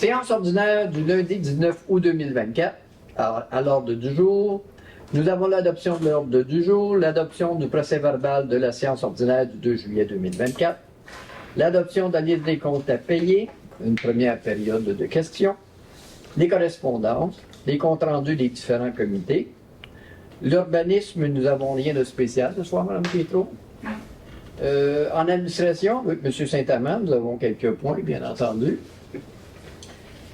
Séance ordinaire du lundi 19 août 2024. Alors, à l'ordre du jour, nous avons l'adoption de l'ordre du jour, l'adoption du procès-verbal de la séance ordinaire du 2 juillet 2024, l'adoption de la liste des comptes à payer, une première période de questions, les correspondances, les comptes rendus des différents comités. L'urbanisme, nous n'avons rien de spécial ce soir, Mme Pietro. En administration, avec M. Saint-Amand, nous avons quelques points, bien entendu.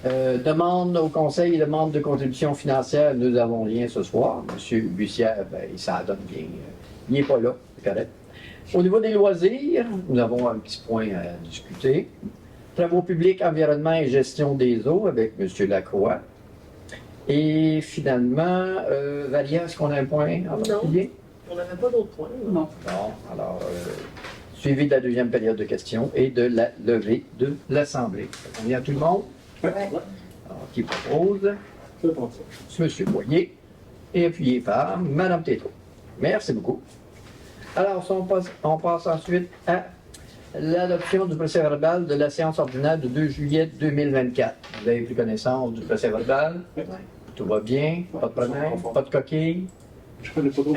Demande au conseil et demande de contribution financière, nous n'avons rien ce soir. M. Bussière, il s'en donne bien. Il n'est pas là, c'est correct. Au niveau des loisirs, nous avons un petit point à discuter. Travaux publics, environnement et gestion des eaux avec M. Lacroix. Et finalement, Valia, est-ce qu'on a un point en particulier? On n'avait pas d'autres points. Non. Bon, alors, suivi de la deuxième période de questions et de la levée de l'Assemblée. Ça convient à tout le monde? Ouais. Alors, qui propose? C'est M. Boyer et appuyé par Mme Tétro. Merci beaucoup. Alors, on passe ensuite à l'adoption du procès-verbal de la séance ordinaire du 2 juillet 2024. Vous avez pris connaissance du procès-verbal? Oui. Tout va bien? Pas de problème? Pas de coquille? Je connais pas trop.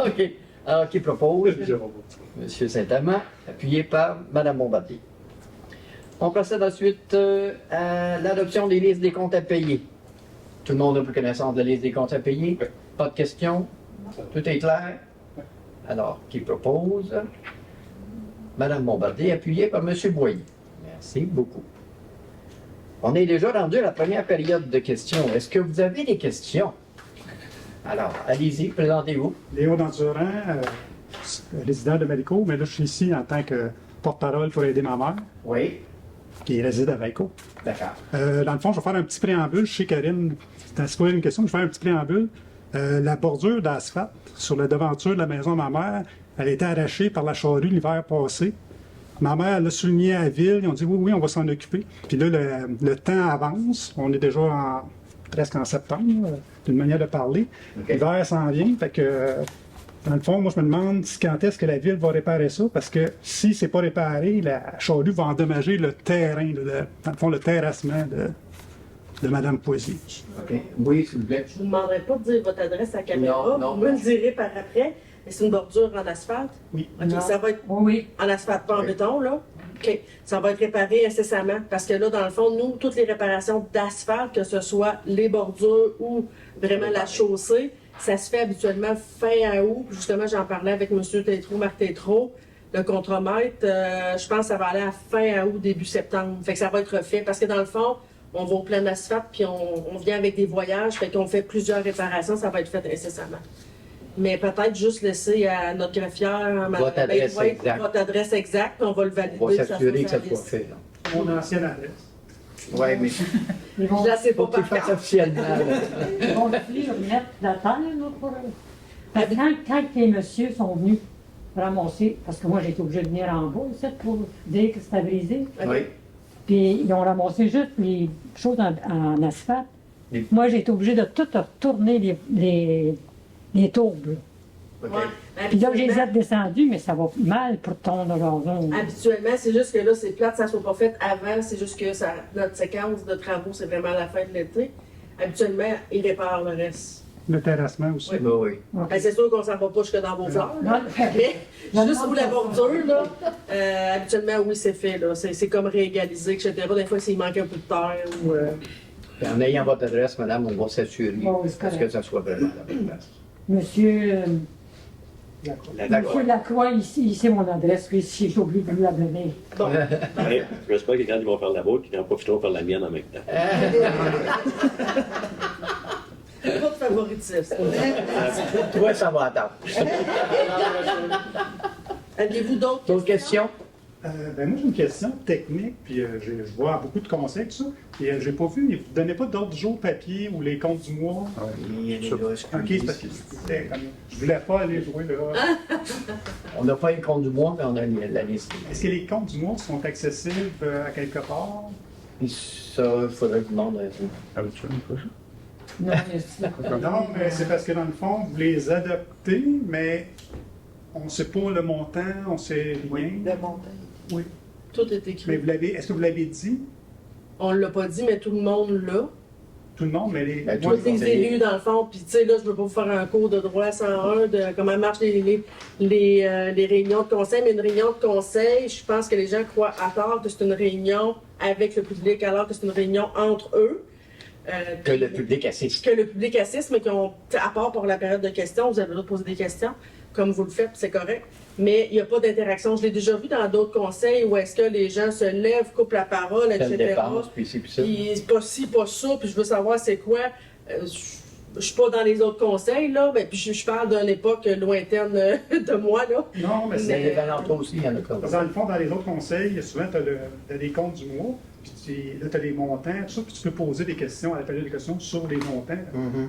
OK. Alors, qui propose? M. Saint-Amand, appuyé par Mme Bombardier. On procède ensuite à l'adoption des listes des comptes à payer. Tout le monde a pris connaissance de la liste des comptes à payer? Oui. Pas de questions? Tout est clair? Alors, qui propose? Mme Bombardier, appuyée par M. Boyer. Merci beaucoup. On est déjà rendu à la première période de questions. Est-ce que vous avez des questions? Alors, allez-y, présentez-vous. Léo Dandurand, résident de Marico, mais là, je suis ici en tant que porte-parole pour aider ma mère, Oui, qui réside à Marico. d'accord. Dans le fond, je vais faire un petit préambule. Je sais, Karine, c'est pas une question, mais je vais faire un petit préambule. La bordure d'asphalte sur la devanture de la maison de ma mère, elle a été arrachée par la charrue l'hiver passé. Ma mère, elle a souligné à la ville, ils ont dit oui, on va s'en occuper. Puis là, le temps avance, on est déjà presque en septembre, d'une manière de parler. OK. L'hiver s'en vient, fait que dans le fond, moi je me demande quand est-ce que la ville va réparer ça, parce que si c'est pas réparé, la charrue va endommager le terrain, dans le fond, le terrassement de Mme Poisy. OK. Oui, s'il vous plaît. Je ne vous demanderai pas de dire votre adresse à la caméra. Non, Vous me le direz par après. Mais c'est une bordure en asphalte. Oui. OK, Non. ça va être Oui. en asphalte, pas en Oui. béton, là. OK. Ça va être réparé incessamment. Parce que là, dans le fond, nous, toutes les réparations d'asphalte, que ce soit les bordures ou vraiment la chaussée, ça se fait habituellement fin août. Justement, j'en parlais avec M. Tétro, Marc Tétro, le contremaître. Je pense que ça va aller à fin août, début septembre. Fait que ça va être refait. Parce que dans le fond, on va au plein asphalte, puis on vient avec des voyages, fait qu'on fait plusieurs réparations, ça va être fait incessamment. Mais peut-être juste laisser à notre greffière, Mme Votre adresse White, exacte. votre adresse exacte, puis on va le valider. On va ça s'assurer que ça sur la soit liste. fait. là. Mon ancienne adresse. Oui, mais Ils vont, Je la sais faut pas que tu par fasses cœur. officiellement. là. ils vont mettre la terre là, pour eux. Parce que quand les messieurs sont venus ramasser, parce que moi j'ai été obligée de venir en bas ici pour dire que c'était brisé, OK. Oui. puis ils ont ramassé juste les choses en asphalte. Les- Moi j'ai été obligée de tout retourner les tourbes. Là. OK. Ouais. Puis là, je les ai Habituellement, descendus, mais ça va mal pour tondre le gazon. habituellement, c'est juste que là, c'est plate, ça ne soit pas fait avant, c'est juste que notre séquence de travaux, c'est vraiment à la fin de l'été. Habituellement, ils réparent le reste. Le terrassement aussi. Oui. Oui, oui. Ok. Ben, c'est sûr qu'on ne s'en va pas jusque dans vos fleurs, là. Non, Mais juste pour la bordure, là, habituellement, oui, c'est fait. Là. C'est comme réégalisé, etc. Des fois, s'il manque un peu de terre ou... Puis en ayant votre adresse, madame, on va s'assurer Bon, c'est parce que correct. ça soit vraiment à la bonne place. Monsieur, D'accord. Monsieur Lacroix, ici, c'est mon adresse, puis si j'ai oublié de vous la donner. Bon, Ouais, j'espère que quand ils vont faire la vôtre, qu'ils en profiteront pour faire la mienne en même temps. pas de favoritisme. Toi, ça va attendre. Aviez-vous D'autres questions? Ben moi, j'ai une question technique, puis je vois beaucoup de conseils, tout ça. Puis j'ai pas vu, vous ne donnez pas d'autres jours papier ou les comptes du mois. Ok, c'est parce que je voulais pas aller jouer là. On n'a pas les comptes du mois, mais on a la liste. Est-ce que les comptes du mois sont accessibles à quelque part? Puis ça, il faudrait que je demande un truc. Non, mais c'est- Non, mais c'est parce que dans le fond, vous les adoptez, mais on ne sait pas le montant, on ne sait rien. Le montant. Oui. Tout est Mais écrit. est-ce que vous l'avez dit? On l'a pas dit, mais tout le monde l'a. Tout le monde, mais les. Ben, Tous les élus, dans le fond, puis tu sais, là, je veux pas vous faire un cours de droit 101 de comment marchent les réunions de conseil, mais une réunion de conseil, je pense que les gens croient à tort que c'est une réunion avec le public, alors que c'est une réunion entre eux. Que le public assiste. Que le public assiste, mais qu'on, à part pour la période de questions, vous avez le droit de poser des questions, comme vous le faites, puis c'est correct. Mais il n'y a pas d'interaction. Je l'ai déjà vu dans d'autres conseils où est-ce que les gens se lèvent, coupent la parole, Telle etc. dépense, puis ci, puis ça. Puis pas ci, pas ça, puis je veux savoir c'est quoi. Je suis pas dans les autres conseils, là, mais puis je parle d'une époque lointaine de moi, là. Non, mais Mais c'est. les alentours aussi, il y en a comme Parce que dans le fond, dans les autres conseils, souvent, tu as les comptes du mois, puis là, tu as les montants, tout ça, puis tu peux poser des questions à la période de questions sur les montants. Mhm.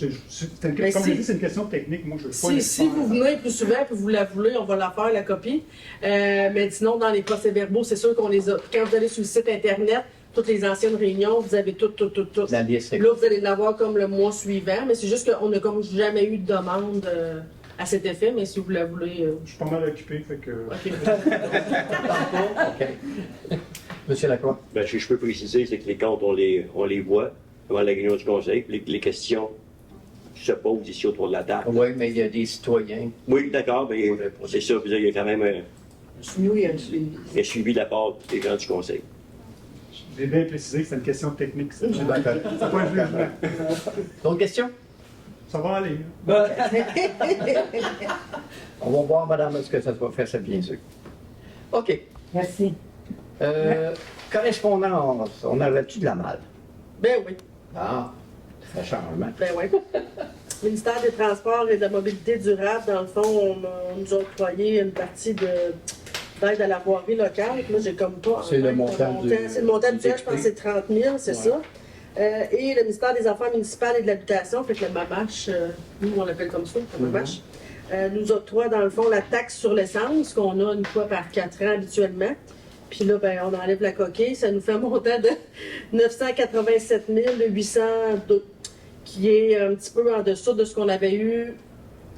Mais Comme si- je dis, c'est une question technique. Moi, je ne veux pas Si vous venez plus souvent puis vous la voulez, on va la faire, la copie. Mais sinon, dans les procès-verbaux, c'est sûr qu'on les a. Quand vous allez sur le site Internet, toutes les anciennes réunions, vous avez tout. La liste, c'est Là, vous allez l'avoir comme le mois suivant, mais c'est juste qu'on n'a comme jamais eu de demande à cet effet, mais si vous la voulez... Je suis pas mal occupé, fait que. OK. OK. Monsieur Lacroix. Ben, je peux préciser, c'est que les comptes, on les voit avant la réunion du conseil. Les questions se posent ici autour de la table. Oui, mais il y a des citoyens. Oui, d'accord, mais c'est ça. Il y a quand même Nous, il y a un suivi. un suivi de la part des gens du conseil. J'ai bien précisé que c'est une question technique. Ça. D'accord. C'est pas un jugement. D'autres questions? Ça va aller. On va voir, madame, ce que ça va faire, ça, bien sûr. OK. Merci. Correspondance, on avait-tu de la malle? Ben oui. Ah, ça fait changement. Ben oui. Le ministère des Transports et de la Mobilité durable, dans le fond, on nous a octroyé une partie d'aide à la voirie locale. Moi, j'ai comme pas. C'est le montant du- C'est le montant du habituel, je pense que c'est 30 000, c'est ça. Et le ministère des Affaires municipales et de l'Habitation, fait que le MAMACH, nous on l'appelle comme ça, le MAMACH, nous octroie dans le fond la taxe sur l'essence qu'on a une fois par 4 ans habituellement. Puis là, ben, on enlève la coquille, ça nous fait un montant de 987 802, qui est un petit peu en dessous de ce qu'on avait eu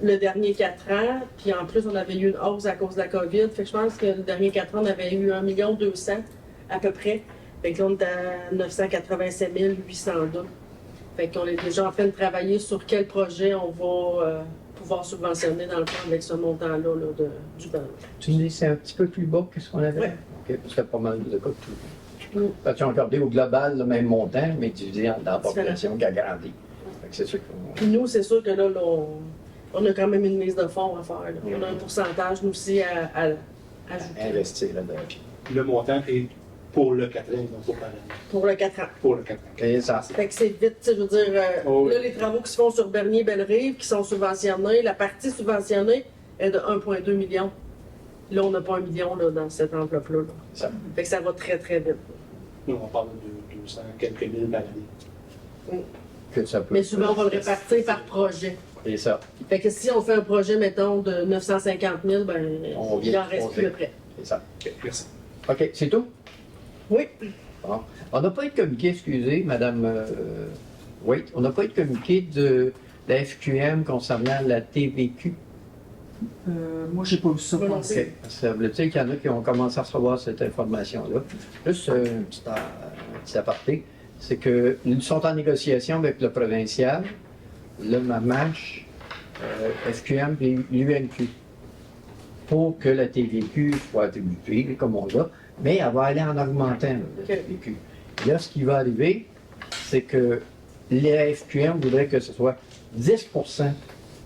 le dernier 4 ans. Puis en plus, on avait eu une hausse à cause de la COVID. Fait que je pense que le dernier 4 ans, on avait eu 1 200 000 à peu près. Fait que là, on est à 987 802. Fait qu'on est déjà en train de travailler sur quel projet on va pouvoir subventionner dans le fond avec ce montant-là là, du ban. Tu me dis que c'est un petit peu plus bas que ce qu'on avait? Ouais. OK, c'était pas mal de cas de tout. As-tu regardé au global le même montant, mais divisé dans la population qui a grandi? Fait que c'est sûr qu'on... Puis nous, c'est sûr que là, on a quand même une mise de fonds à faire. Là. On a un pourcentage, nous aussi, à ajouter investir là-dedans. Le montant est pour le 4 ans, non pas par année. pour le 4 ans. Pour le 4 ans. Et ça, Fait que c'est vite, tu sais, je veux dire, Oh oui. là, les travaux qui se font sur Bernier-Bellerive, qui sont subventionnés, la partie subventionnée est de 1,2 million. Là, on n'a pas 1 million là, dans cette enveloppe-là. Là. ça. Fait que ça va très, très vite. Nous, on parle de 200 quelques mille par année. Que ça peut... Mais souvent, on va le répartir par projet. Et ça. Fait que si on fait un projet, mettons, de 950 000, ben, On il vient en de reste poser. plus après. C'est ça. Ok, merci. OK, c'est tout? Oui. Bon. On n'a pas été communiqué, excusez, Madame Wait, on n'a pas été communiqué de la FQM concernant la TVQ. Moi, j'ai pas vu ça Moi non passer. plus. Ça veut dire qu'il y en a qui ont commencé à recevoir cette information-là. Juste un petit aparté, c'est qu'ils sont en négociation avec le provincial, le MAMACH, FQM et l'UNQ pour que la TVQ soit attribuée comme on l'a, mais elle va aller en augmentant la TVQ. Là, ce qui va arriver, c'est que les FQM voudraient que ce soit 10%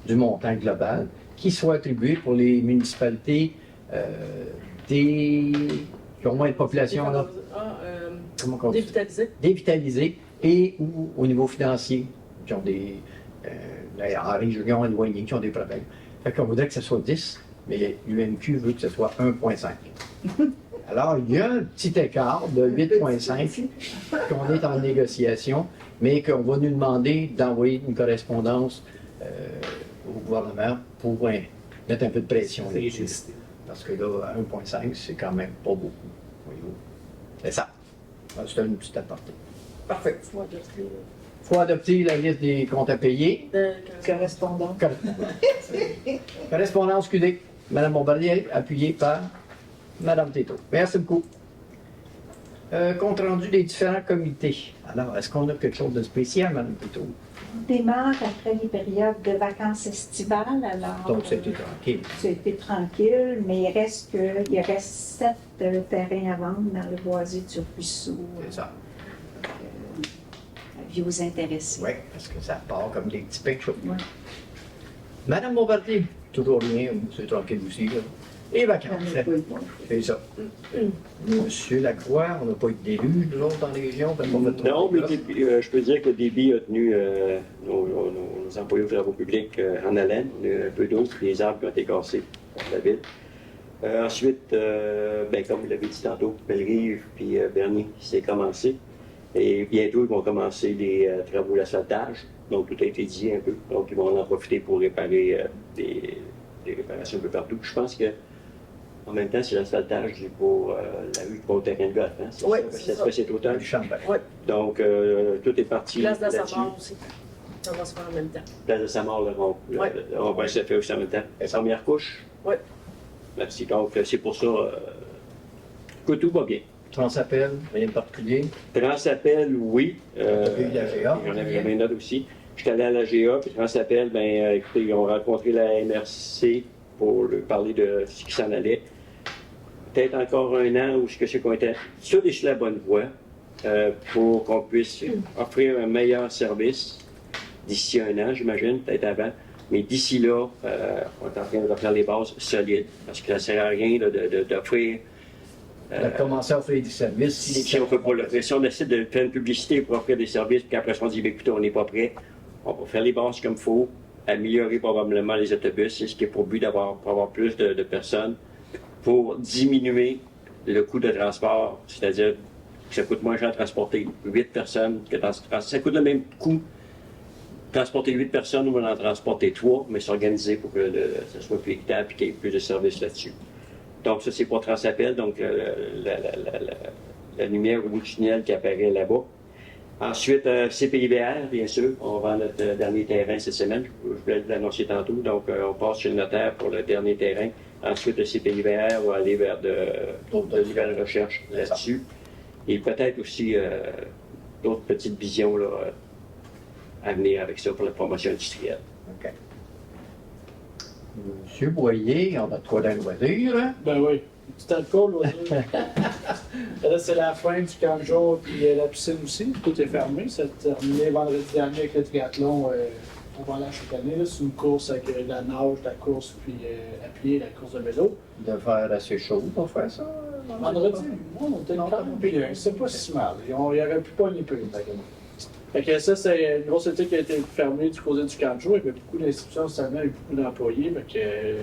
du montant global qui soit attribué pour les municipalités qui ont moins de population, là, comment on dit? Dévitalisé. Dévitalisées et ou au niveau financier, qui ont des en région éloignée, qui ont des problèmes. Fait qu'on voudrait que ce soit 10, mais l'UNQ veut que ce soit 1,5. Alors, il y a un petit écart de 8,5 qu'on est en négociation, mais qu'on va nous demander d'envoyer une correspondance au gouvernement pour mettre un peu de pression C'est là-dessus. légitime. Parce que là, 1,5, c'est quand même pas beaucoup. Voyez-vous. C'est ça. C'est une petite aparté. Parfait. Il faut adopter la liste des comptes à payer. Correspondant. Correspondance QD. Madame Bombardier, appuyée par Madame Této. Merci beaucoup. Compte rendu des différents comités. Alors, est-ce qu'on a quelque chose de spécial, Mme Couteau? On démarre après les périodes de vacances estivales, alors Donc, c'était tranquille. c'était tranquille, mais il reste 7 terrains à vendre dans le boisier du Ruisseau. C'est ça. Avis aux intéressés. Oui, parce que ça part comme des petits pains chauds. Ouais. Madame Bombardier, toujours bien, c'est tranquille aussi. Là. Les vacances, hein? C'est ça. Monsieur Lacroix, on n'a pas eu de déluge, nous autres, dans la région. Ben, on va Non, mais trouver, je peux dire que le débit a tenu nos employés aux travaux publics en haleine. On a eu un peu d'eau, les arbres qui ont été cassés par la ville. Ensuite, comme vous l'avez dit tantôt, Bellerive puis Bernier, c'est commencé. Et bientôt, ils vont commencer les travaux d'asphaltage. Donc, tout a été dit un peu. Donc, ils vont en profiter pour réparer des réparations un peu partout. Je pense que en même temps, c'est l'asphaltage pour la rue pour le terrain de golf. Hein? Oui, Ça, c'est ça. ça. Fait cet automne. du Chambert. Oui, Donc, tout est parti place de là-dessus. sa mort aussi. Ça va se faire en même temps. Place de sa mort, Ouais. le rond-point se fait aussi en même temps. Première couche. Oui. Merci. Donc, c'est pour ça que tout va bien. Transappel, rien de particulier. Transappel, oui. T'as eu la GA. J'en avais une note aussi. J'étais allé à la GA, puis Transappel, écoutez, ils ont rencontré la MRC pour leur parler de ce qui s'en allait. Peut-être encore un an où ce que c'est qu'on était sur la bonne voie pour qu'on puisse offrir un meilleur service d'ici un an, j'imagine, peut-être avant. Mais d'ici là, on est en train de refaire les bases solides, parce que ça ne sert à rien d'offrir. On a commencé à offrir des services. Si on ne peut pas l'offrir, si on décide de faire une publicité pour offrir des services, puis qu'après on dit, écoutez, on n'est pas prêt, on va faire les bases comme il faut, améliorer probablement les autobus, c'est ce qui est pour but pour avoir plus de personnes, pour diminuer le coût de transport, c'est-à-dire que ça coûte moins cher de transporter 8 personnes, ça coûte le même coût transporter 8 personnes ou en transporter 3, mais s'organiser pour que ça soit plus équitable et qu'il y ait plus de services là-dessus. Donc ça, c'est pour Transappel, donc la lumière au bout du tunnel qui apparaît là-bas. Ensuite, CPIVR, bien sûr, on vend notre dernier terrain cette semaine, je voulais l'annoncer tantôt, donc on passe chez le notaire pour le dernier terrain. Ensuite, le CPIVR va aller vers de nouvelles recherches là-dessus. Et peut-être aussi d'autres petites visions là, à venir avec ça pour la promotion industrielle. OK. Monsieur Boyer, on a de quoi d'un loisir, hein? Ben oui. Petit alcool, là. Là, c'est la fin du camp de jour, puis la piscine aussi. Tout est fermé. C'est terminé vendredi dernier avec le triathlon. On va là chaque année. C'est une course avec la nage, la course, puis à pied, la course de vélo. De faire assez chaud pour faire ça. Vendredi, moi, on était quand même bien. C'est pas si mal. Il aurait pu pas plus. Fait que ça, c'est une grosse étude qui a été fermée du côté du camp de jour. Il y avait beaucoup d'institutions cette année, avec beaucoup d'employés. Fait que,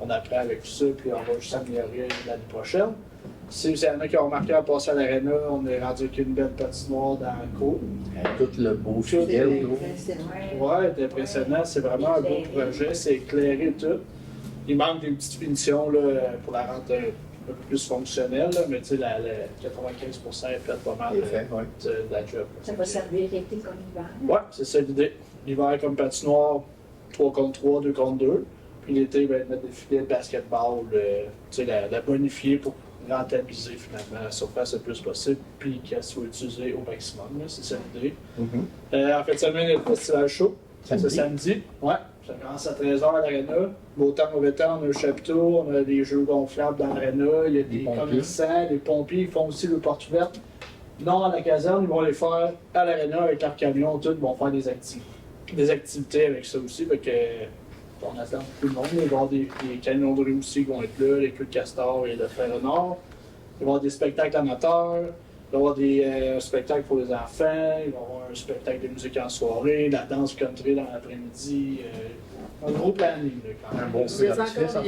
on apprend avec tout ça, puis on va juste s'améliorer l'année prochaine. Si il y en a qui ont remarqué en passant à l'aréna, on est rendu avec une belle patinoire dans la cour. Tout le beau filet autour. Ouais, c'est impressionnant. C'est vraiment un beau projet. C'est éclairé et tout. Il manque des petites finitions là, pour la rendre un peu plus fonctionnelle, là, mais tu sais, 95% est fait pas mal de la job. Ça va servir l'été comme l'hiver. Ouais, c'est ça l'idée. L'hiver comme patinoire, 3 contre 3, 2 contre 2. Puis l'été, ben, mettre des filets de basketball, tu sais, la bonifier pour rentabiliser finalement la surface le plus possible, puis qu'elle soit utilisée au maximum. C'est ça l'idée. En fait, semaine, il y a le festival chaud. C'est samedi. Ouais. Ça commence à 13h à l'aréna. Beau temps, mauvais temps, on a un chapiteau, on a des jeux gonflables dans l'aréna, il y a des commerçants, les pompiers, ils font aussi le porte ouverte. Non, à la caserne, ils vont les faire à l'aréna avec leur camion, tout, ils vont faire des activités avec ça aussi. Fait que, on attend beaucoup de monde. Il va y avoir des camions de rue aussi qui vont être là, les queues de castor et de fer au nord. Il va y avoir des spectacles amateurs. Il va y avoir des spectacles pour les enfants, il va y avoir un spectacle de musique en soirée, la danse country dans l'après-midi. Un gros planning, là, quand même. Un bon Il y a encore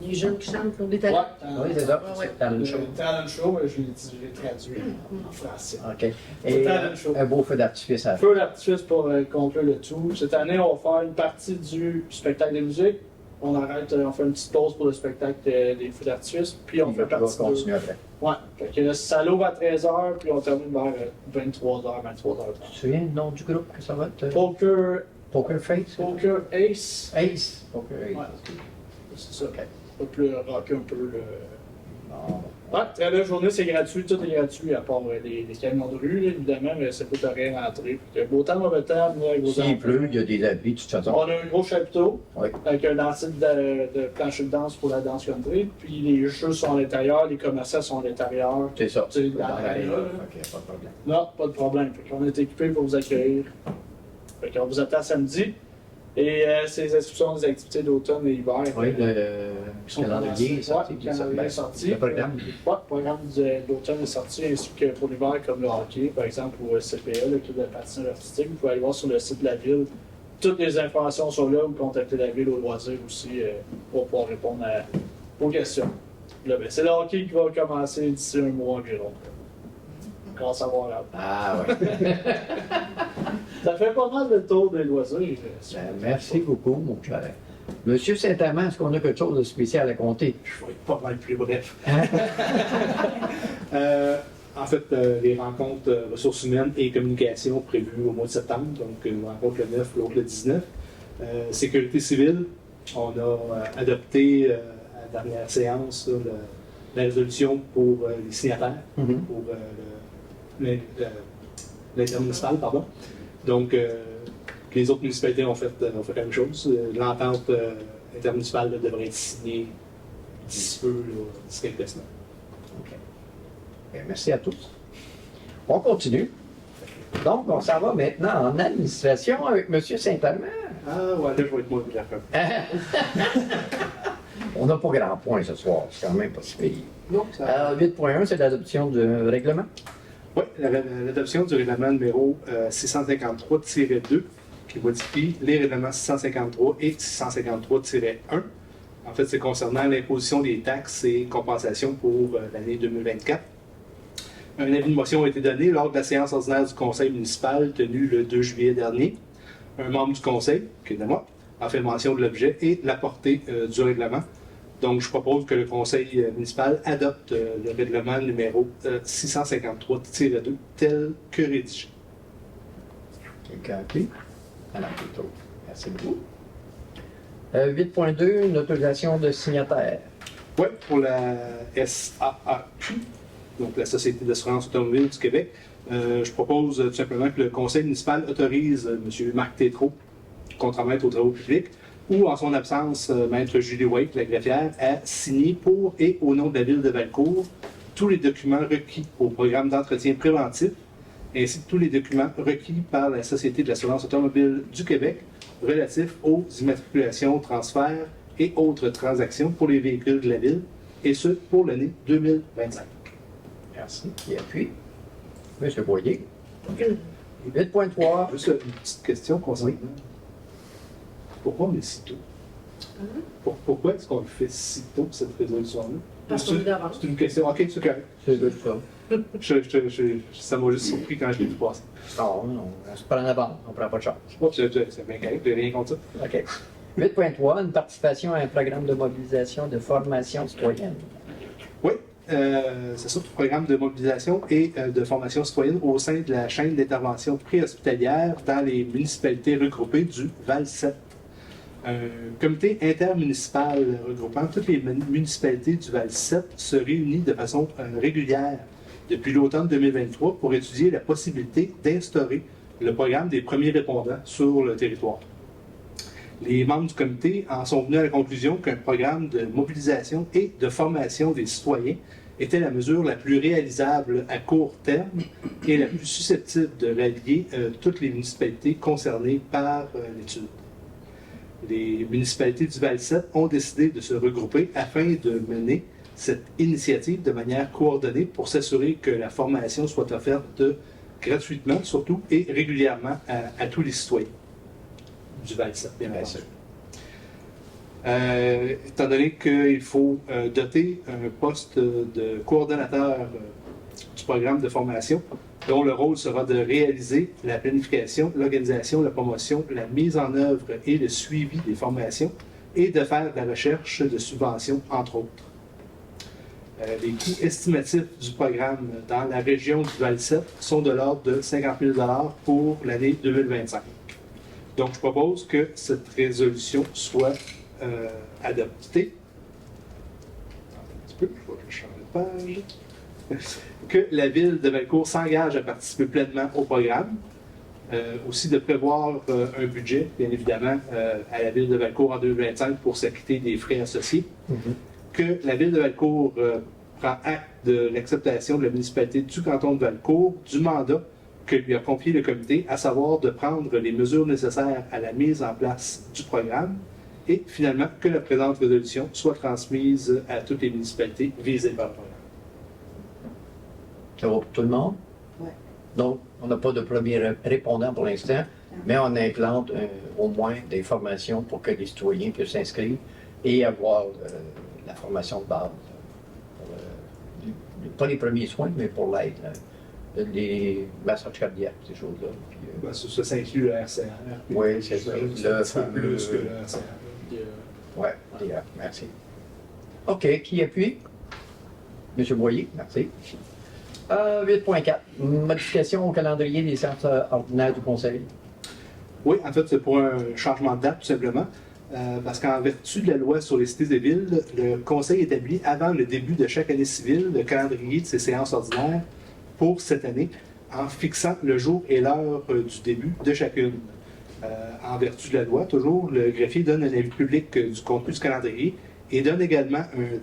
les jeunes qui chantent pour des talents. Oui, c'est ça. Ouais. Talent show. Talent show, mais je l'ai traduit en français. OK. Et Talent show. un beau feu d'artifice à Feu d'artifice pour conclure le tout. Cette année, on va faire une partie du spectacle de musique. On arrête, on fait une petite pause pour le spectacle des feux d'artifice, puis on fait partie de... continuer après. Ouais, fait que ça l'ouvre à 13h, puis on termine vers 23h, 23h30. Tu te souviens du nom du groupe que ça va être? Poker Face? Poker Ace. Ace. Poker Ace. Ouais, c'est ça. Un peu plus rock, un peu Ouais, très belle journée, c'est gratuit, tout est gratuit, à part les camions de rue, là, évidemment, mais ça coûte rien rentrer. Fait que beau temps, mauvais temps, venez avec vos S'il enfants. pleut, il y a des habits, de toute façon. On a un gros chapiteau Oui. avec un danseur de plancher de danse pour la danse country, puis les jeux sont à l'intérieur, les commerçants sont à l'intérieur. C'est ça. Tu sais, Dans dans la la- rue, ok, pas de problème. Non, pas de problème. Fait qu'on est équipés pour vous accueillir. Fait qu'on vous attend samedi. Et c'est les inscriptions des activités d'automne et hiver. Oui, le qui sont calendrier est sorti. Ouais, le calendrier est sorti. Le programme. Ouais, le programme d'automne est sorti, ainsi que pour l'hiver, comme le hockey, par exemple, ou CPA, le club de patinage artistique. Vous pouvez aller voir sur le site de la ville. Toutes les informations sont là. Vous contactez la ville au loisir aussi pour pouvoir répondre aux questions. Là, ben, c'est le hockey qui va commencer d'ici un mois environ. Grâce à voir là. Ah oui. Ça fait pas mal le tour des loisirs. Ben, merci beaucoup, mon cher. Monsieur Saint-Amand, est-ce qu'on a quelque chose de spécial à compter? Je vais être pas mal plus bref. Hein? En fait, les rencontres ressources humaines et communication prévues au mois de septembre, donc une rencontre le 9, l'autre le 19. Sécurité civile, on a adopté à la dernière séance là, la résolution pour les signataires, Mhm. pour l'intermunicipal, pardon. Donc, les autres municipalités ont fait la même chose. L'entente intermunicipale là, devrait être signée d'ici peu, là, d'ici quelques semaines. OK. Bien, merci à tous. On continue. Donc, on s'en va maintenant en administration avec M. Saint-Amand. Ah, ouais, là, je vais être moins bien. On n'a pas grand point ce soir, c'est quand même pas si pire. Non, ça... Alors, 8.1, c'est l'adoption du règlement. Oui, l'adoption du règlement numéro 653-2 qui modifie les règlements 653 et 653-1. En fait, c'est concernant l'imposition des taxes et compensations pour l'année 2024. Un avis de motion a été donné lors de la séance ordinaire du conseil municipal tenue le 2 juillet dernier. Un membre du conseil, qui est de moi, a fait mention de l'objet et de la portée du règlement. Donc, je propose que le conseil municipal adopte le règlement numéro 653-2 tel que rédigé. Quelqu'un appuie? Madame Couteau. Merci beaucoup. 8.2, une autorisation de signataire. Oui, pour la SAAQ, donc la Société d'assurance automobile du Québec, je propose tout simplement que le conseil municipal autorise M. Marc Tétrault, contre-maître aux travaux publics, ou en son absence, Maître Julie Wake, la greffière, à signer pour et au nom de la ville de Valcourt tous les documents requis au programme d'entretien préventif, ainsi que tous les documents requis par la Société de l'assurance automobile du Québec relatifs aux immatriculations, transferts et autres transactions pour les véhicules de la ville, et ce, pour l'année 2025. Merci. Qui appuie? M. Boyer. 8.3. Juste une petite question concernant. Pourquoi on est si tôt? Pourquoi est-ce qu'on le fait si tôt, cette résolution-là? Parce qu'on est d'avance. C'est une question. Ok, c'est correct. C'est de ça. Ça m'a juste surpris quand je l'ai vu passer. Non, on se prend en avant, on ne prend pas de chance. Oh, c'est bien correct, j'ai rien contre ça. OK. 8.3, une participation à un programme de mobilisation de formation citoyenne. Oui, c'est ça, le programme de mobilisation et de formation citoyenne au sein de la chaîne d'intervention préhospitalière dans les municipalités regroupées du Val-7. Un comité intermunicipal regroupant toutes les municipalités du Val-7 se réunit de façon régulière depuis l'automne 2023 pour étudier la possibilité d'instaurer le programme des premiers répondants sur le territoire. Les membres du comité en sont venus à la conclusion qu'un programme de mobilisation et de formation des citoyens était la mesure la plus réalisable à court terme et la plus susceptible de rallier toutes les municipalités concernées par l'étude. Les municipalités du Val-7 ont décidé de se regrouper afin de mener cette initiative de manière coordonnée pour s'assurer que la formation soit offerte gratuitement, surtout, et régulièrement à tous les citoyens du Val-7, bien sûr. Étant donné qu'il faut doter un poste de coordonnateur du programme de formation, dont le rôle sera de réaliser la planification, l'organisation, la promotion, la mise en œuvre et le suivi des formations et de faire de la recherche de subventions, entre autres. Les coûts estimatifs du programme dans la région du Val-7 sont de l'ordre de 50 000 $ pour l'année 2025. Donc, je propose que cette résolution soit adoptée. Un petit peu, je vais changer page. Que la ville de Valcourt s'engage à participer pleinement au programme. Aussi de prévoir un budget, bien évidemment, à la ville de Valcourt en 2025 pour s'acquitter des frais associés. Que la ville de Valcourt prend acte de l'acceptation de la municipalité du canton de Valcourt du mandat que lui a confié le comité, à savoir de prendre les mesures nécessaires à la mise en place du programme. Et finalement, que la présente résolution soit transmise à toutes les municipalités visées par le programme. Ça va pour tout le monde? Ouais. Donc, on n'a pas de premier répondant pour l'instant, mais on implante au moins des formations pour que les citoyens puissent s'inscrire et avoir la formation de base. Pas les premiers soins, mais pour l'aide. Les massages cardiaques, ces choses-là. Puis, Ça inclut le RCR. Oui, c'est ça. Le fameux... Plus que le RCR. Oui, merci. OK, qui appuie? M. Boyer, merci. 8.4. Modification au calendrier des séances ordinaires du Conseil. Oui, en fait, c'est pour un changement de date, tout simplement. Parce qu'en vertu de la loi sur les cités et villes, le Conseil établit avant le début de chaque année civile le calendrier de ses séances ordinaires pour cette année, en fixant le jour et l'heure du début de chacune. En vertu de la loi, toujours, le greffier donne un avis public du contenu du calendrier et donne également un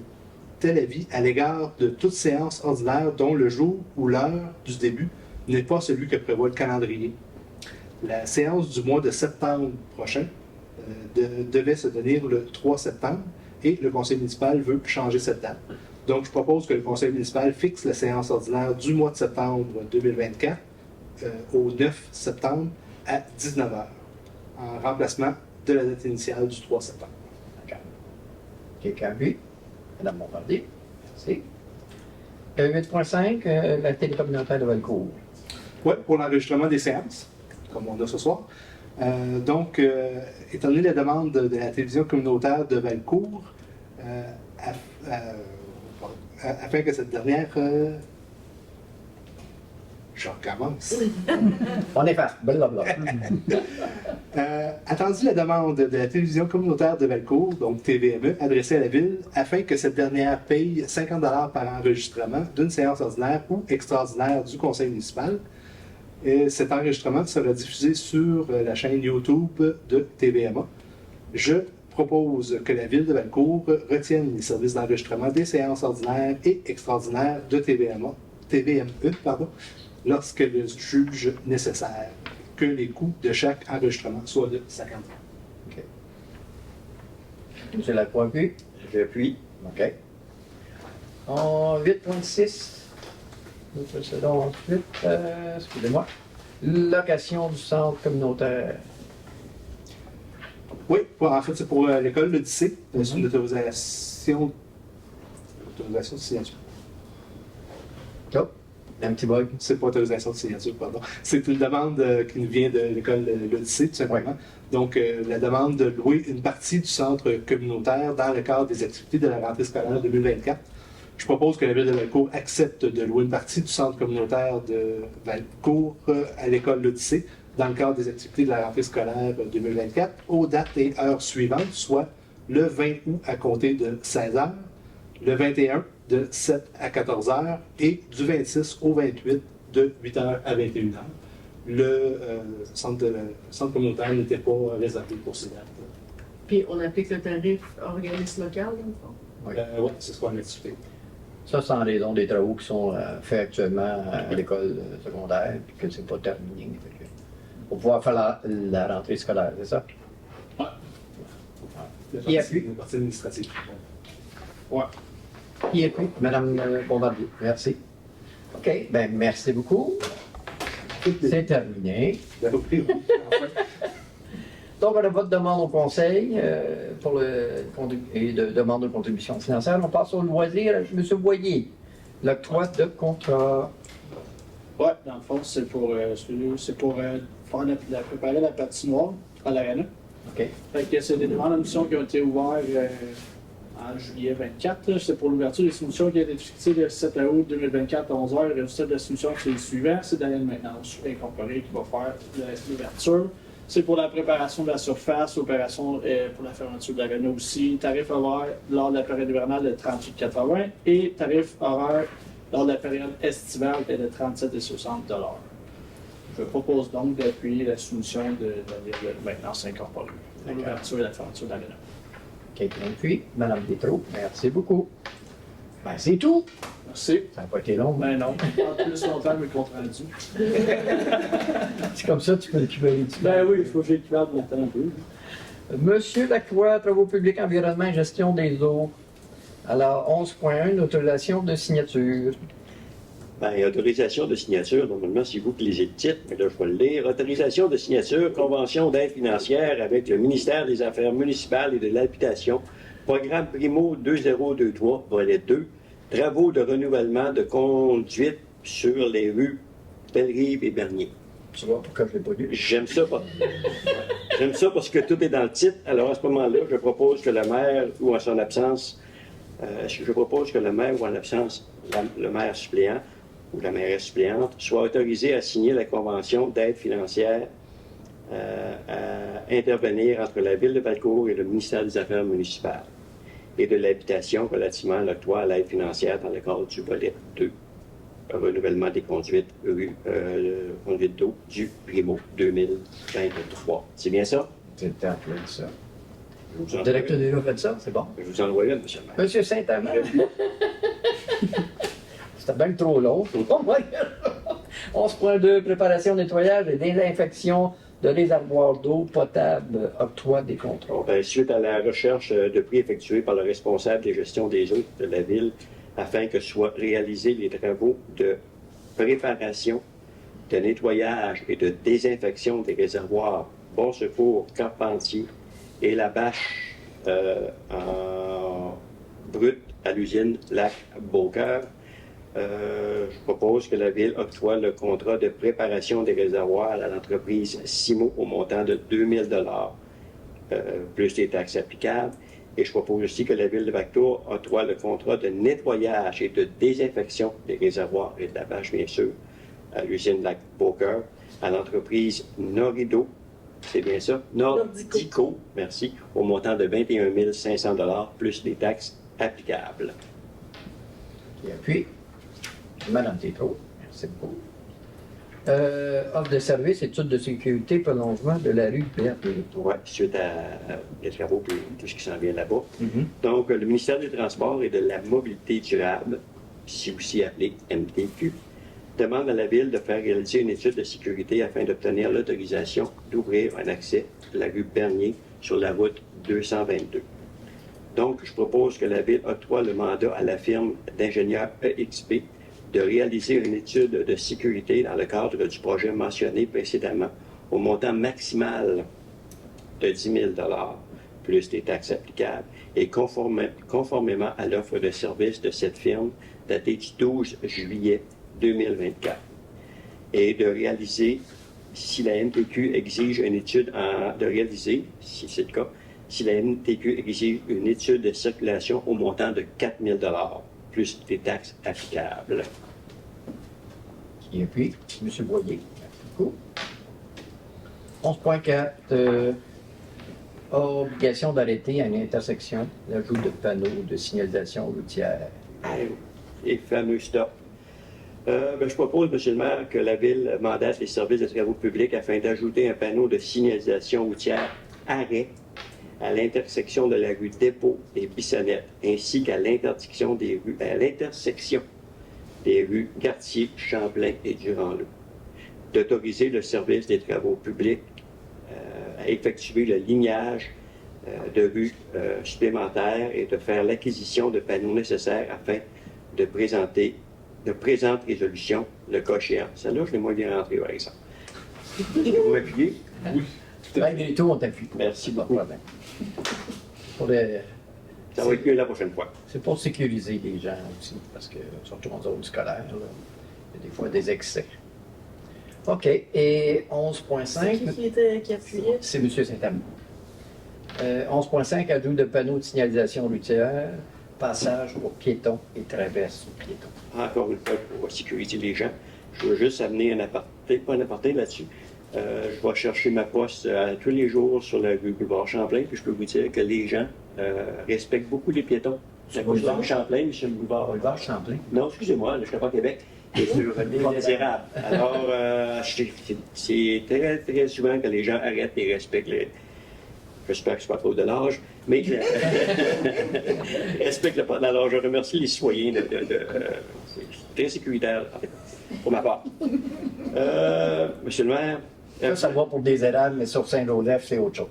tel avis à l'égard de toute séance ordinaire dont le jour ou l'heure du début n'est pas celui que prévoit le calendrier. La séance du mois de septembre prochain devait se tenir le 3 septembre et le conseil municipal veut changer cette date. Donc, je propose que le conseil municipal fixe la séance ordinaire du mois de septembre 2024 au 9 septembre à 19h, en remplacement de la date initiale du 3 septembre. D'accord. Quelqu'un a vu? Madame Bombardier, merci. 8.5, la télé communautaire de Valcourt. Oui, pour l'enregistrement des séances, comme on a ce soir. Donc, étant donné la demande de la télévision communautaire de Valcourt, afin que cette dernière... je recommence. On efface, blablabla. Attendu la demande de la télévision communautaire de Valcourt, donc TVME, adressée à la ville, afin que cette dernière paye 50 $ par enregistrement d'une séance ordinaire ou extraordinaire du conseil municipal. Et cet enregistrement sera diffusé sur la chaîne YouTube de TVMA. Je propose que la ville de Valcourt retienne les services d'enregistrement des séances ordinaires et extraordinaires de TVME, lorsque le juge nécessaire, que les coûts de chaque enregistrement soient de 50 $. OK. M. Lacroix, vu? J'appuie. OK. En 8.6, nous procédons ensuite, excusez-moi, location du centre communautaire. Oui, en fait, c'est pour l'école l'Odyssée. C'est une autorisation de signature. Oh, un petit bug. C'est pas autorisation de signature, pardon. C'est une demande qui nous vient de l'école l'Odyssée, tout simplement. Ouais. Donc, la demande de louer une partie du centre communautaire dans le cadre des activités de la rentrée scolaire 2024. Je propose que la ville de Valcourt accepte de louer une partie du centre communautaire de Valcourt à l'école l'Odyssée dans le cadre des activités de la rentrée scolaire 2024 aux dates et heures suivantes, soit le 20 août à compter de 16h, le 21 de 7 à 14h et du 26 au 28 de 8h à 21h. Le centre communautaire n'était pas réservé pour ces dates. Puis on applique le tarif organisme local, dans le fond. Oui. Oui, c'est ce qu'on a discuté. Ça, c'est en raison des travaux qui sont faits actuellement à l'école secondaire, puis que c'est pas terminé. Pour pouvoir faire la rentrée scolaire, c'est ça? Qui appuie? Une partie administrative. Ouais. Qui appuie? Madame Bombardier. Merci. OK. Ben, merci beaucoup. C'est terminé. Donc, on a votre demande au conseil pour et de demande de contribution financière. On passe au loisir. M. Boyer, l'octroi de contrat. Oui, dans le fond, c'est pour préparer la patinoire à l'Arena. OK. Fait que c'est des demandes d'admission qui ont été ouvertes en juillet 24. là. C'est pour l'ouverture des soumissions qui a été fixée le 7 août 2024 à 11h. Le résultat de la soumission, c'est le suivant. C'est Daniel Maintenance incorporé qui va faire l'ouverture. C'est pour la préparation de la surface, opération pour la fermeture de l'aréna aussi. Tarif horaire lors de la période hivernale de 38,80 et tarif horaire lors de la période estivale est de 37,60 $. Je propose donc d'appuyer la soumission de la ville de maintenance incorporée pour l'ouverture et la fermeture de l'aréna. Quelqu'un puis, Mme Détrault, merci beaucoup. Ben, c'est tout. Merci. Ça n'a pas été long. Ben non, en plus longtemps mes comptes rendus. C'est comme ça que tu peux récupérer du temps. Ben oui, il faut que j'équilibre mon temps un peu. Monsieur Lacroix, Travaux publics, environnement et gestion des eaux. Alors, 11.1, une autorisation de signature. Bien, autorisation de signature, normalement, c'est vous qui lisez le titre, mais là, je vais le lire. Autorisation de signature, convention d'aide financière avec le ministère des Affaires municipales et de l'Habitation, programme Primo 2023, volet 2, travaux de renouvellement de conduite sur les rues Belle-Rive et Bernier. Tu vois pourquoi je ne l'ai pas lu? J'aime ça, j'aime ça parce que tout est dans le titre. Alors, à ce moment-là, je propose que le maire, ou en son absence, je propose que le maire, ou en l'absence, le maire suppléant, ou la mairesse suppléante, soit autorisé à signer la convention d'aide financière à intervenir entre la Ville de Valcourt et le ministère des Affaires municipales et de l'Habitation relativement à l'octroi à l'aide financière dans le cadre du volet 2, renouvellement des conduites d'eau du Primo 2023. C'est bien ça? C'est le temps que je ça. Je vous Le en directeur des eaux fait ça, c'est bon. Je vous envoie une, monsieur le maire. Monsieur Saint-Amand. C'était bien trop long. 11.2, préparation, nettoyage et désinfection de réservoirs d'eau potable, octroi des contrats. Bon, ben, suite à la recherche de prix effectuée par le responsable de gestion des eaux de la Ville, afin que soient réalisés les travaux de préparation, de nettoyage et de désinfection des réservoirs Bon Secours, Carpentier et la bâche en brut à l'usine Lac-Beaucœur, je propose que la Ville octroie le contrat de préparation des réservoirs à l'entreprise Simo au montant de 2 000 $, plus des taxes applicables. Et je propose aussi que la Ville de Valcourt octroie le contrat de nettoyage et de désinfection des réservoirs et de la bâche, bien sûr, à l'usine Lac-Beaucœur, à l'entreprise Norido, c'est bien ça? Nordico, merci, au montant de 21 500 $ plus des taxes applicables. Et puis, Madame Tétrault, merci beaucoup. Offre de service, études de sécurité, prolongement de la rue Berthier. Oui, suite à les travaux et tout ce qui s'en vient là-bas. Donc, le ministère des Transports et de la Mobilité durable, ici aussi appelé MTQ, demande à la Ville de faire réaliser une étude de sécurité afin d'obtenir l'autorisation d'ouvrir un accès à la rue Bernier sur la route 222. Donc, je propose que la Ville octroie le mandat à la firme d'ingénieurs EXP de réaliser une étude de sécurité dans le cadre du projet mentionné précédemment au montant maximal de 10 000 $ plus des taxes applicables et conformément à l'offre de service de cette firme datée du 12 juillet 2024 et de réaliser, si la MTQ exige une étude si c'est le cas, si la MTQ exige une étude de circulation au montant de 4 000 $ plus des taxes applicables. Et puis, M. Boyer, merci beaucoup. 11.4, obligation d'arrêter à une intersection l'ajout de panneaux de signalisation routière. Les fameux stops. Je propose, M. le maire, que la Ville mandate les services de travaux publics afin d'ajouter un panneau de signalisation routière arrêt à l'intersection de la rue Dépôt et Bissonnette, ainsi qu'à l'intersection des rues Cartier, Champlain et Durand-Loup. D'autoriser le service des travaux publics à effectuer le lignage de rues supplémentaires et de faire l'acquisition de panneaux nécessaires afin de présenter de présente résolution, le cas échéant. Celle-là, je l'ai moins bien rentrée, par exemple. Vous m'appuyez? Oui. Malgré tout, on t'appuie. Merci Pas de beaucoup. problème. Ça va être mieux la prochaine fois. C'est pour sécuriser les gens aussi, parce que, surtout en zone scolaire, là, il y a des fois des excès. OK. Et 11.5. Qui appuyait? C'est M. Saint-Amand. 11.5, ajout de panneaux de signalisation routière, passage pour piétons et traverse aux piétons. Encore une fois, pour sécuriser les gens, je veux juste amener un aparté, pas un aparté là-dessus. Je vais chercher ma poste tous les jours sur la rue Boulevard Champlain, puis je peux vous dire que les gens respectent beaucoup les piétons. C'est la boulevard Champlain, mais c'est le boulevard. Boulevard Champlain. Non, excusez-moi, là, je ne suis pas à Québec. Et sur les Indésirables. Alors, c'est très, très souvent que les gens arrêtent et respectent les. J'espère que ce n'est pas trop de l'âge, mais respectent le pas de l'âge. Je remercie les citoyens c'est très sécuritaire, en fait, pour ma part. Monsieur le maire. Ça va pour des érables, mais sur Saint-Joseph, c'est autre chose.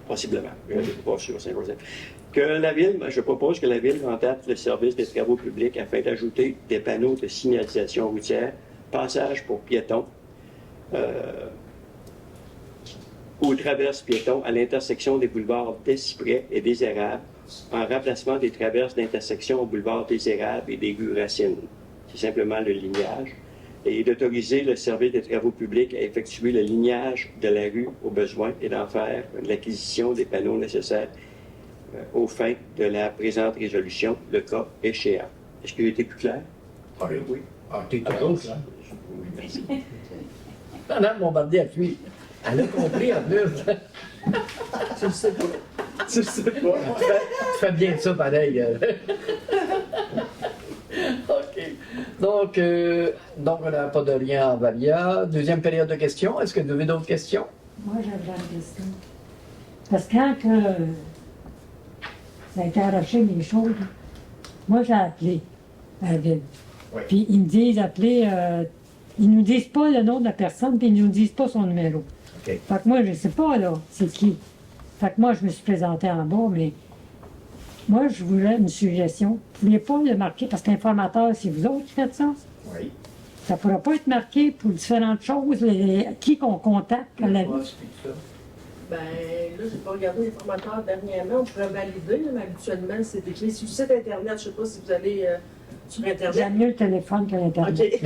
Possiblement. Je ne suis pas sûr, Saint-Joseph. Je propose que la Ville mandate le service des travaux publics afin d'ajouter des panneaux de signalisation routière, passage pour piétons, ou traverses piétons à l'intersection des boulevards des Cyprès et des Érables, en remplacement des traverses d'intersection au boulevard des Érables et des rues Racines. C'est simplement le lignage. Et d'autoriser le service des travaux publics à effectuer le lignage de la rue au besoin et d'en faire l'acquisition des panneaux nécessaires aux fins de la présente résolution, le cas échéant. Est-ce qu'il a été plus clair? Oui. Ah, t'es tout là. Oui, merci. Madame Bombardier appuie. Elle a compris en plus. Tu le sais pas. Tu sais pas. Tu fais bien ça pareil. OK. Donc, on n'a pas de lien en Valia. Deuxième période de questions. Est-ce que vous avez d'autres questions? Moi, j'avais une question. Parce que quand ça a été arraché mes choses, moi, j'ai appelé à la ville. Oui. Puis ils me disent appeler, ils nous disent pas le nom de la personne, puis ils nous disent pas son numéro. OK. Fait que moi, je sais pas, là, c'est qui. Fait que moi, je me suis présenté en bas, mais moi, je voulais une suggestion. Vous ne pouviez pas le marquer, parce qu'informateur, c'est vous autres qui faites ça? Oui. Ça ne pourra pas être marqué pour différentes choses, qui qu'on contacte à la ville. Ben, là, j'ai pas regardé les formateurs dernièrement. On pourrait valider, là, mais habituellement, c'est écrit sur le site Internet. Je ne sais pas si vous allez sur Internet. J'aime mieux le téléphone que l'Internet. OK.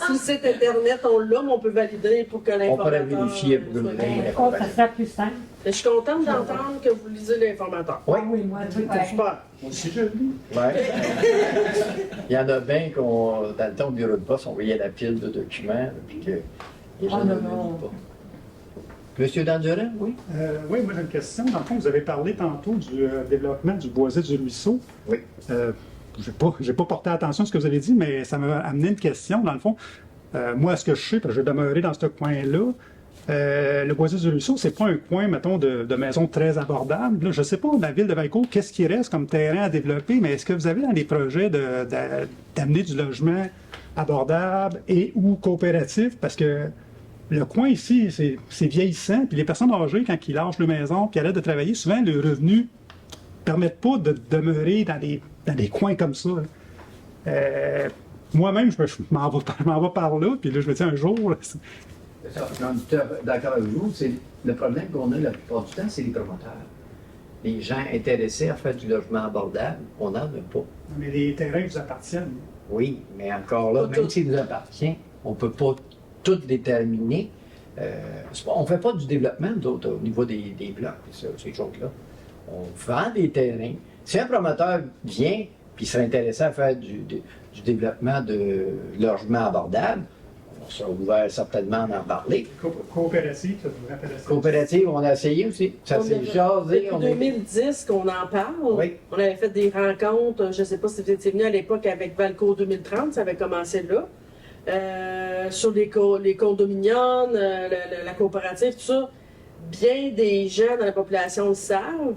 Sur le site Internet, on l'a, mais on peut valider pour que On l'informateur... pourrait vérifier pour nous soit- donner. Oh, ça serait plus simple. Mais je suis contente d'entendre que vous lisez l'informateur. Oui. Ah oui, moi, je veux C'est super. Moi aussi, je le lis. Ouais. Il y en a bien qu'on, dans le temps au bureau de poste, on voyait la pile de documents, puis que les gens Ah, ne non, le non. lisent pas. Monsieur Dandurand, oui? Oui, moi j'ai une question. Dans le fond, vous avez parlé tantôt du développement du boisé du ruisseau. Oui. J'ai pas porté attention à ce que vous avez dit, mais ça m'a amené une question. Dans le fond, moi, ce que je sais, parce que je demeurais dans ce coin-là, le boisé du ruisseau, c'est pas un coin, mettons, de maison très abordable. Là, je sais pas, dans la ville de Valcourt, qu'est-ce qui reste comme terrain à développer, mais est-ce que vous avez dans les projets d'amener du logement abordable et ou coopératif? Parce que le coin ici, c'est vieillissant, puis les personnes âgées, quand ils lâchent leur maison, puis arrêtent de travailler, souvent, leurs revenus ne permettent pas de demeurer dans des coins comme ça. Moi-même, je m'en vais par là, puis là, je me dis un jour... là, Ça, je suis d'accord avec vous. Le problème qu'on a la plupart du temps, c'est les promoteurs. Les gens intéressés à faire du logement abordable, on n'en a pas. mais les terrains vous appartiennent. Oui, mais encore là, Pas même tout. s'il nous appartient, on ne peut pas tout déterminer. On ne fait pas du développement, d'autres, au niveau des blocs, ces choses-là. On vend des terrains. Si un promoteur vient et serait intéressé à faire du développement de logements abordables, on sera ouvert certainement d'en parler. Coopérative, ça vous intéresse? Coopérative, on a essayé aussi. Ça s'est jasé. Depuis 2010 qu'on en parle. Oui. On avait fait des rencontres, je ne sais pas si vous étiez venu à l'époque avec Valcourt 2030, ça avait commencé là. Sur les condominiums, la coopérative, tout ça. Bien des gens dans la population le savent,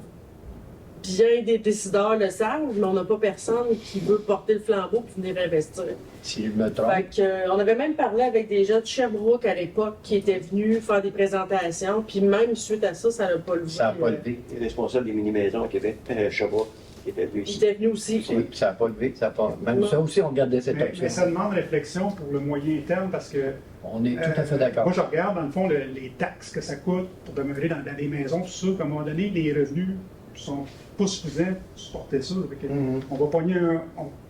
bien des décideurs le savent, mais on n'a pas personne qui veut porter le flambeau et venir investir. Si je me trompe. Fait que, on avait même parlé avec des gens de Sherbrooke à l'époque qui étaient venus faire des présentations, puis même suite à ça, ça n'a pas levé. Ça n'a pas levé. Les responsables des mini-maisons à Québec, Sherbrooke, qui était venu Ils ici. étaient venus aussi. Oui, ça n'a pas levé. Même Non. ça aussi, on regardait cette Mais option. ça demande réflexion pour le moyen terme parce que On est tout à fait d'accord. moi, je regarde, dans le fond, les taxes que ça coûte pour demeurer dans des maisons, tout ça. À un moment donné, les revenus sont pas suffisants pour supporter ça. Fait que on va pogner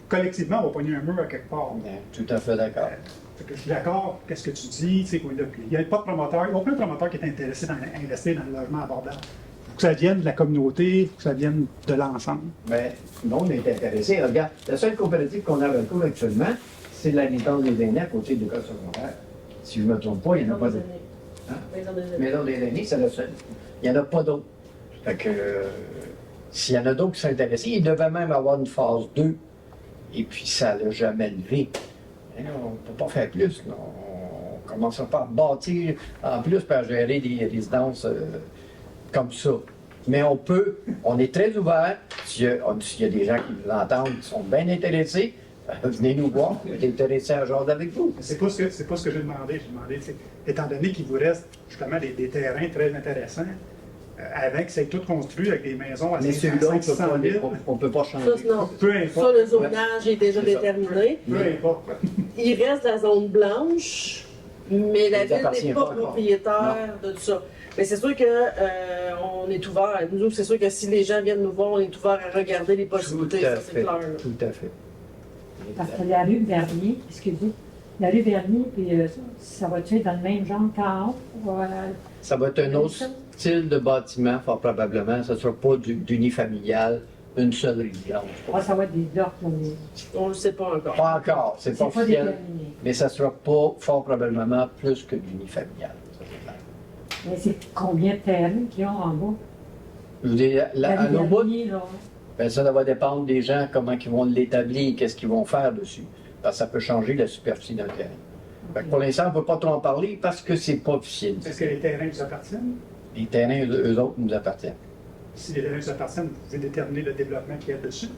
collectivement, on va pogner un mur à quelque part. Tout à fait d'accord. Fait que je suis d'accord, qu'est-ce que tu dis, tu sais, il n'y a pas de promoteur, il n'y a aucun promoteur qui est intéressé à investir dans le logement abordable. Il faut que ça vienne de la communauté, il faut que ça vienne de l'ensemble. Mais nous, on est intéressés. Regarde, la seule coopérative qu'on a à Valcourt actuellement, c'est la résidence des aînés à côté de l'école secondaire. Si je ne me trompe pas, il n'y en a pas de. Maison des aînés, c'est le seul. Il n'y en a pas d'autres. Fait que s'il y en a d'autres qui sont intéressés, il devait même avoir une phase 2. Et puis ça l'a jamais levé. Et là, on ne peut pas faire plus. Là. On ne commencera pas à bâtir en plus pour gérer des résidences comme ça. Mais on est très ouvert. S'il y a des gens qui nous entendent, qui sont bien intéressés, venez nous voir, on est intéressés à jaser avec vous. C'est pas ce que j'ai demandé. J'ai demandé, étant donné qu'il vous reste justement des terrains très intéressants, avant que ça ait tout construit avec des maisons à Mais 500 celui-là, 600 000, on ne peut pas changer. Ça, non. peu Ça, importe. le zonage est déjà C'est ça. déterminé. Peu importe. Il reste la zone blanche, mais la Il ville appartient n'est pas pas encore. propriétaire de tout ça. Mais c'est sûr que on est ouvert. Nous, c'est sûr que si les gens viennent nous voir, on est ouvert à regarder les possibilités. Tout à Ça, c'est fait. clair. là. Tout à fait. Parce que la rue Vernier, excusez, la rue Vernier, puis ça va-tu être dans le même genre qu'en haut? Ça va être un autre style de bâtiment, fort probablement. Ce ne sera pas d'unifamilial, une seule résidence. Ça va être des docks, là, mais On ne le sait pas encore. Pas encore, c'est pas c'est pas officiel. déterminé. Mais ça ne sera pas fort probablement plus que d'unifamilial. Ça, c'est clair. Mais c'est combien de terrains qu'ils ont en bas? Je veux dire, La à rue nos bouts, Vernier, là. ben ça va dépendre des gens, comment ils vont l'établir, qu'est-ce qu'ils vont faire dessus. Parce que ça peut changer la superficie d'un terrain. Fait que pour l'instant, on ne peut pas trop en parler parce que c'est pas officiel. Est-ce que les terrains vous appartiennent? Les terrains, eux autres, nous appartiennent. Si les terrains vous appartiennent, vous pouvez déterminer le développement qu'il y a dessus.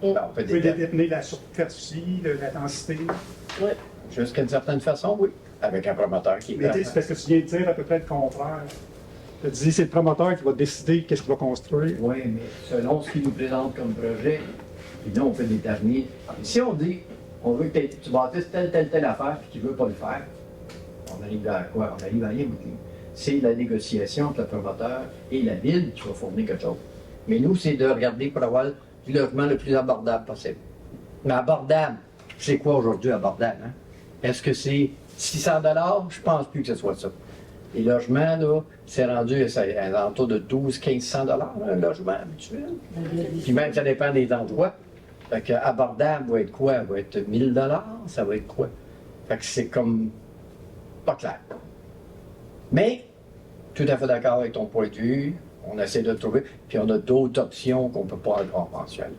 Ben, on peut Vous pouvez déterminer. déterminer la superficie, la densité. Jusqu'à une certaine façon, oui. Avec un promoteur qui est Mais prêt. c'est parce que tu viens de dire à peu près le contraire. Tu dis c'est le promoteur qui va décider qu'est-ce qu'il va construire. Oui, mais selon ce qu'il nous présente comme projet, puis là, on peut déterminer. Si on dit, on veut que tu bâtisses telle affaire, puis qu'il ne veut pas le faire, on arrive à quoi? On arrive à rien. C'est la négociation entre le promoteur et la ville qui va fournir quelque chose. Mais nous, c'est de regarder pour avoir du logement le plus abordable possible. Mais abordable, c'est quoi aujourd'hui abordable? Hein? Est-ce que c'est 600 $? Je pense plus que ce soit ça. Les logements, là, c'est rendu à l'entour de 1200-1500 $, un logement habituel. Puis même, ça dépend des endroits. Fait que abordable va être quoi? Va être 1000 $? Ça va être quoi? Fait que c'est comme pas clair. Mais, tout à fait d'accord avec ton point de vue. On essaie de trouver. Puis on a d'autres options qu'on ne peut pas encore mentionner.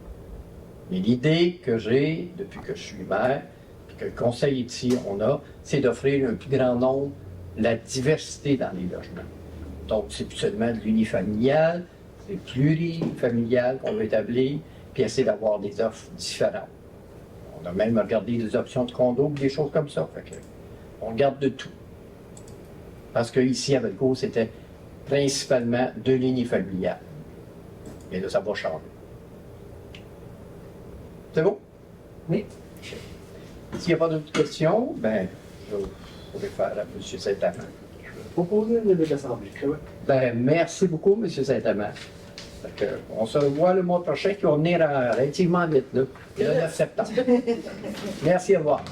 Mais l'idée que j'ai, depuis que je suis maire, puis que le conseil ici, on a, c'est d'offrir un plus grand nombre, la diversité dans les logements. Donc, c'est plus seulement de l'unifamilial, c'est plurifamilial qu'on veut établir, puis essayer d'avoir des offres différentes. On a même regardé des options de condo, des choses comme ça. Fait que, on regarde de tout. Parce qu'ici, à Valcourt, c'était principalement de l'unifamilial. Et là, ça va changer. C'est bon? Oui. S'il n'y a pas d'autres questions, ben, je vais faire à M. Saint-Amand. Proposer le début d'assemblée. Ben, merci beaucoup, M. Saint-Amand. Fait que, on se revoit le mois prochain, qui va venir relativement vite, là, le 9 septembre. Merci, au revoir.